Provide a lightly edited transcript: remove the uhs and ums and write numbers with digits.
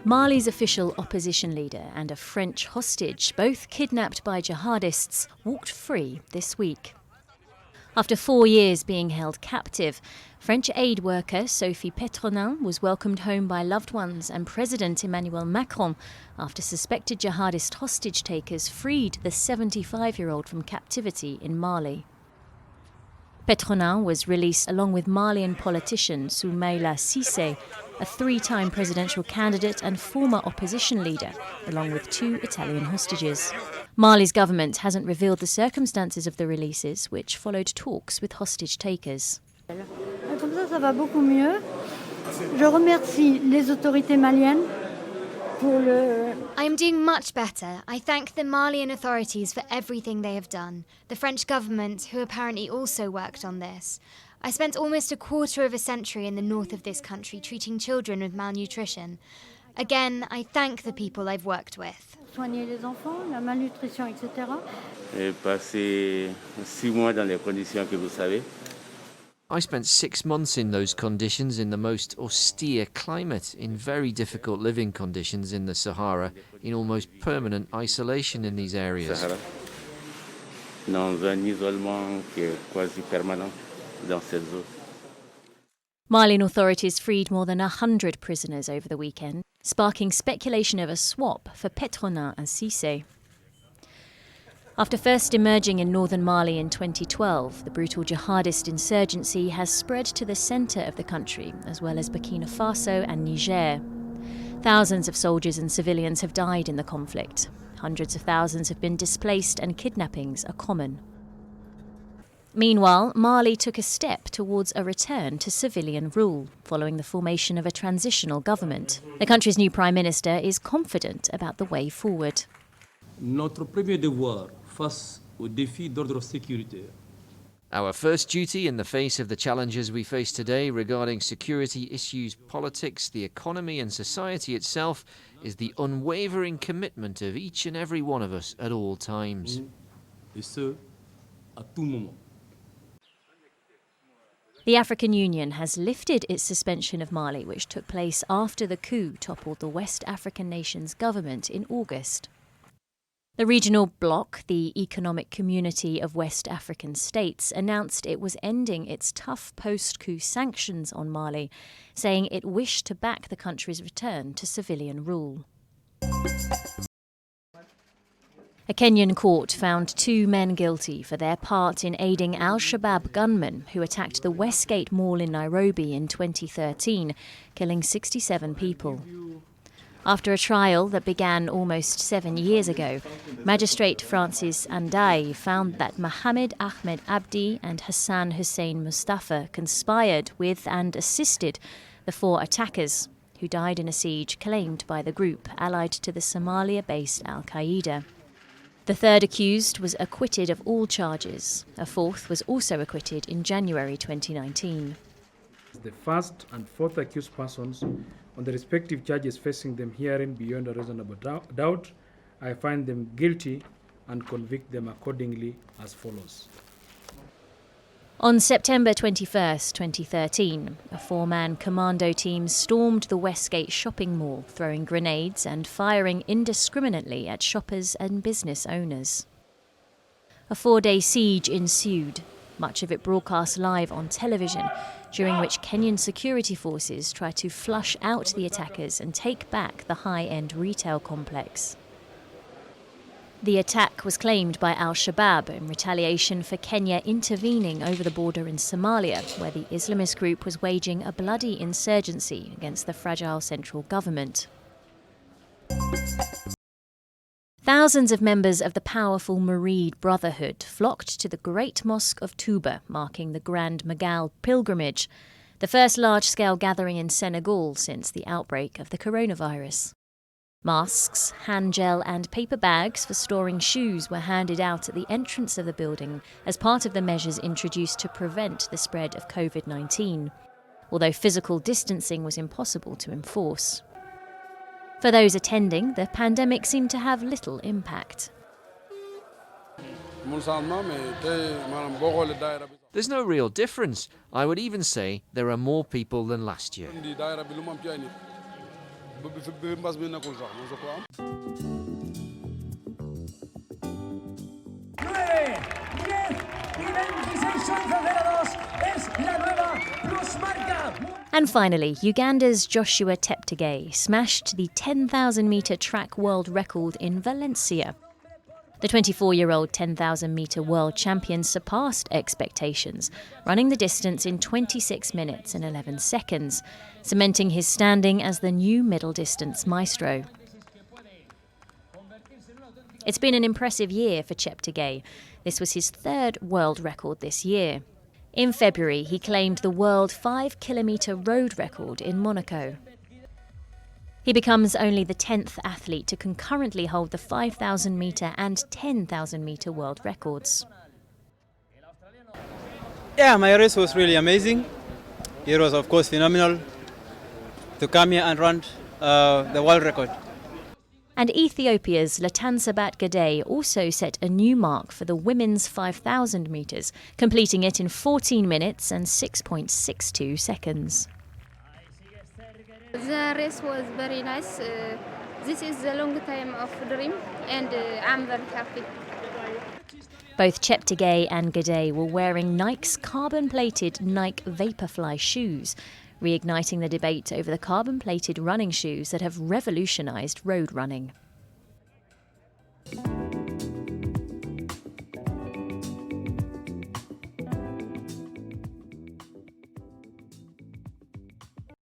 Mali's official opposition leader and a French hostage, both kidnapped by jihadists, walked free this week. After 4 years being held captive, French aid worker Sophie Petronin was welcomed home by loved ones and President Emmanuel Macron after suspected jihadist hostage takers freed the 75-year-old from captivity in Mali. Petronin was released along with Malian politician Soumaila Cisse, a 3-time presidential candidate and former opposition leader, along with 2 Italian hostages. Mali's government hasn't revealed the circumstances of the releases, which followed talks with hostage takers. Comme ça va beaucoup mieux. Je remercie les autorités maliennes. I am doing much better. I thank the Malian authorities for everything they have done. The French government, who apparently also worked on this. I spent almost a quarter of a century in the north of this country treating children with malnutrition. Again, I thank the people I've worked with. Soigner les enfants, la malnutrition, etc. J'ai passé 6 mois dans les conditions que vous savez. I spent 6 months in those conditions in the most austere climate, in very difficult living conditions in the Sahara, in almost permanent isolation in these areas. Sahara. Dans un isolement qui est quasi permanent dans cette zone. Malian authorities freed more than 100 prisoners over the weekend, sparking speculation of a swap for Petronin and Cisse. After first emerging in northern Mali in 2012, the brutal jihadist insurgency has spread to the centre of the country, as well as Burkina Faso and Niger. Thousands of soldiers and civilians have died in the conflict. Hundreds of thousands have been displaced and kidnappings are common. Meanwhile, Mali took a step towards a return to civilian rule, following the formation of a transitional government. The country's new Prime Minister is confident about the way forward. Notre premier devoir face aux défis d'ordre sécuritaire. Our first duty in the face of the challenges we face today regarding security issues, politics, the economy and society itself is the unwavering commitment of each and every one of us at all times. Et ce, à tout moment. The African Union has lifted its suspension of Mali, which took place after the coup toppled the West African nation's government in August. The regional bloc, the Economic Community of West African States, announced it was ending its tough post-coup sanctions on Mali, saying it wished to back the country's return to civilian rule. A Kenyan court found 2 men guilty for their part in aiding Al-Shabaab gunmen who attacked the Westgate mall in Nairobi in 2013, killing 67 people. After a trial that began almost 7 years ago, Magistrate Francis Andai found that Mohamed Ahmed Abdi and Hassan Hussein Mustafa conspired with and assisted the 4 attackers, who died in a siege claimed by the group allied to the Somalia-based Al-Qaeda. The 3rd accused was acquitted of all charges. A 4th was also acquitted in January 2019. The 1st and 4th accused persons on the respective charges facing them herein beyond a reasonable doubt, I find them guilty and convict them accordingly as follows. On September 21, 2013, a 4-man commando team stormed the Westgate shopping mall, throwing grenades and firing indiscriminately at shoppers and business owners. A 4-day siege ensued, much of it broadcast live on television, during which Kenyan security forces tried to flush out the attackers and take back the high-end retail complex. The attack was claimed by Al-Shabaab in retaliation for Kenya intervening over the border in Somalia, where the Islamist group was waging a bloody insurgency against the fragile central government. Thousands of members of the powerful Murid Brotherhood flocked to the Great Mosque of Touba, marking the Grand Miguel pilgrimage, the first large-scale gathering in Senegal since the outbreak of the coronavirus. Masks, hand gel and paper bags for storing shoes were handed out at the entrance of the building as part of the measures introduced to prevent the spread of COVID-19, although physical distancing was impossible to enforce. For those attending, the pandemic seemed to have little impact. There's no real difference. I would even say there are more people than last year. And finally, Uganda's Joshua Cheptegay smashed the 10,000-metre track world record in Valencia. The 24-year-old 10,000-metre world champion surpassed expectations, running the distance in 26 minutes and 11 seconds, cementing his standing as the new middle-distance maestro. It's been an impressive year for Cheptegei. This was his third world record this year. In February, he claimed the world 5-kilometre road record in Monaco. He becomes only the 10th athlete to concurrently hold the 5,000-metre and 10,000-metre world records. Yeah, my race was really amazing. It was, of course, phenomenal to come here and run the world record. And Ethiopia's Letesenbet Gidey also set a new mark for the women's 5,000 metres, completing it in 14 minutes and 6.62 seconds. The race was very nice. This is a long time of dream, and I'm very happy. Both Cheptegei and Gidey were wearing Nike's carbon-plated Nike Vaporfly shoes, reigniting the debate over the carbon-plated running shoes that have revolutionised road running.